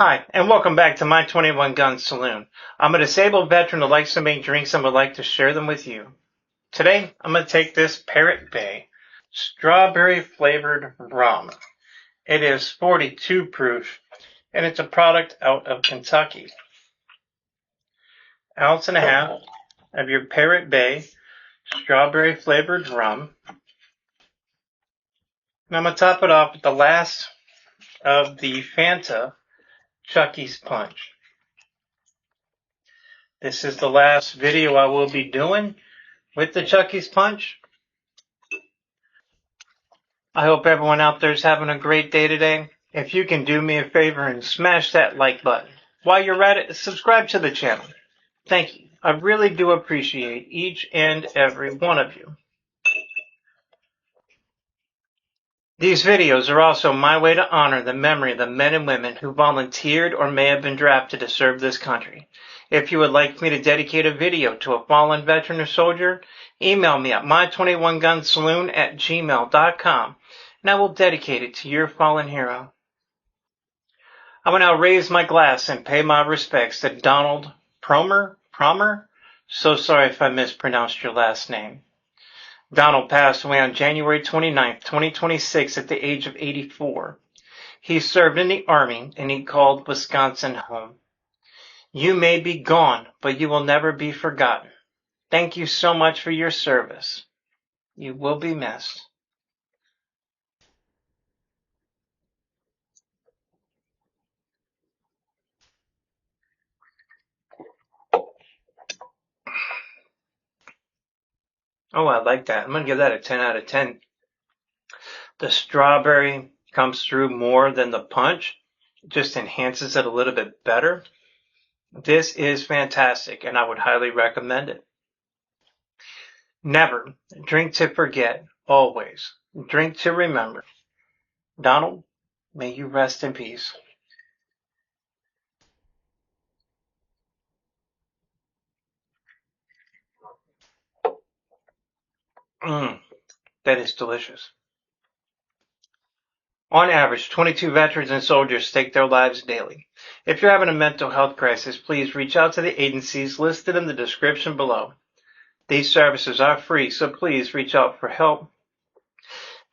Hi, and welcome back to my 21 Gun Saloon. I'm a disabled veteran who likes to make drinks and would like to share them with you. Today, I'm going to take this Parrot Bay strawberry flavored rum. It is 42 proof, and it's a product out of Kentucky. Ounce and a half of your Parrot Bay strawberry flavored rum. And I'm going to top it off with the last of the Fanta Chucky's Punch. This is the last video I will be doing with the Chucky's Punch. I hope everyone out there is having a great day today. If you can do me a favor and smash that like button. While you're at it, subscribe to the channel. Thank you. I really do appreciate each and every one of you. These videos are also my way to honor the memory of the men and women who volunteered or may have been drafted to serve this country. If you would like me to dedicate a video to a fallen veteran or soldier, email me at my21gunsaloon@gmail.com and I will dedicate it to your fallen hero. I will now raise my glass and pay my respects to Donald Promer. So sorry if I mispronounced your last name. Donald passed away on January 29, 2026 at the age of 84. He served in the Army and he called Wisconsin home. You may be gone, but you will never be forgotten. Thank you so much for your service. You will be missed. Oh, I like that. I'm going to give that a 10 out of 10. The strawberry comes through more than the punch. It just enhances it a little bit better. This is fantastic, and I would highly recommend it. Never drink to forget, always drink to remember. Donald, may you rest in peace. That is delicious. On average, 22 veterans and soldiers take their lives daily. If you're having a mental health crisis, please reach out to the agencies listed in the description below. These services are free, so please reach out for help.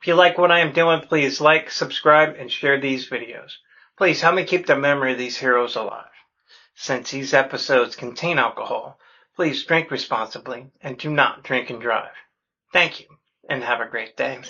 If you like what I am doing, please like, subscribe, and share these videos. Please help me keep the memory of these heroes alive. Since these episodes contain alcohol, please drink responsibly and do not drink and drive. Thank you, and have a great day.